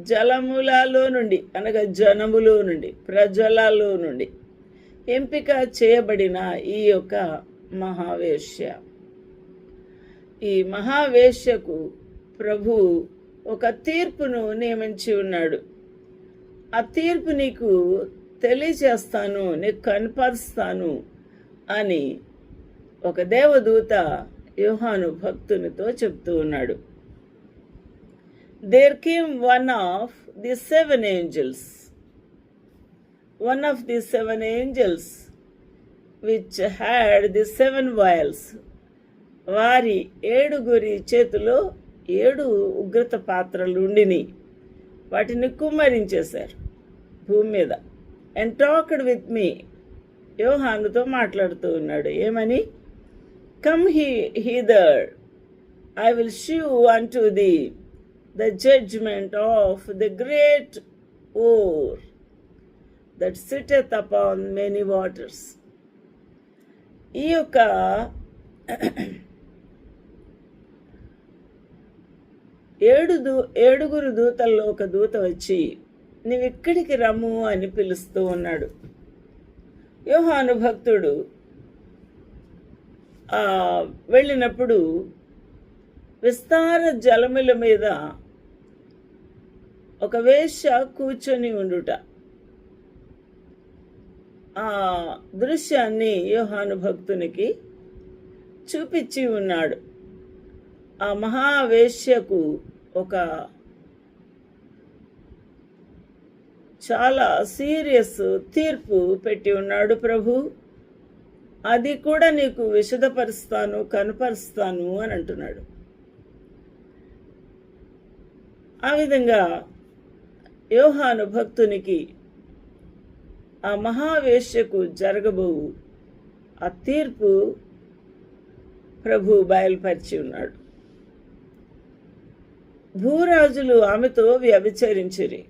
జలములలో నుండి అనగా జనములో నుండి, ప్రజలలో నుండి ఎంపిక చేయబడిన ఈ యొక్క మహావేశ్య. ఈ మహావేశ్యకు ప్రభు ఒక తీర్పును నియమించి ఉన్నాడు. ఆ తీర్పు నీకు తెలియచేస్తాను, నీకు కనపరుస్తాను అని ఒక దేవదూత యోహాను భక్తునితో చెప్తూ ఉన్నాడు. There came one of the seven angels which had the seven vials. వారి 7 చేతిలో 7 ఉగ్రత పాత్రలు ఉండిని, వాటిని కుమ్మరించేశారు భూమి మీద. అండ్ టాక్డ్ విత్ మీ, యోహానుతో మాట్లాడుతూ ఉన్నాడు. ఏమని? Come hither, I will shew unto thee the judgment of the great oar that sitteth upon many waters. ఈ యొక్క ఏడుగురు దూతల్లో ఒక దూత వచ్చి నీవిక్కడికి రమ్ము అని పిలుస్తూ ఉన్నాడు. యోహాను భక్తుడు వెళ్ళినప్పుడు విస్తార జలముల మీద ఒక వేశ్య కూర్చొని ఉండుట, ఆ దృశ్యాన్ని యోహాను భక్తునికి చూపించి ఉన్నాడు. ఆ మహావేశ్యకు ఒక చాలా సీరియస్ తీర్పు పెట్టి ఉన్నాడు ప్రభు. అది కూడా నీకు విశదపరుస్తాను, కనపరుస్తాను అని అంటున్నాడు. ఆ విధంగా యోహాను భక్తునికి ఆ మహావేశ్యకు జరగబోవు ఆ తీర్పు ప్రభు బయలుపరిచి ఉన్నాడు. భూరాజులు ఆమెతో వ్యభిచరించిరి.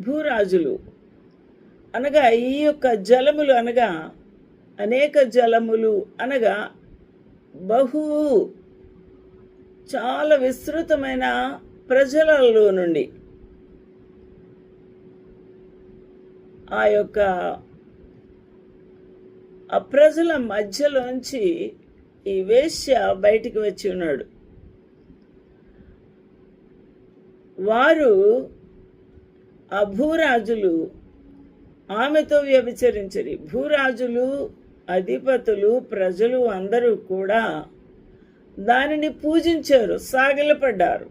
భూరాజులు అనగా ఈ యొక్క జలములు అనగా అనేక జలములు అనగా చాలా విస్తృతమైన ప్రజలలో నుండి ఆ ప్రజల మధ్యలోంచి ఈ వేశ్య బయటికి వచ్చి ఉన్నాడు. వారు ఆ భూరాజులు ఆమెతో వ్యభిచరించరి. భూరాజులు, అధిపతులు, ప్రజలు అందరూ కూడా దానిని పూజించారు, సాగిలపడ్డారు.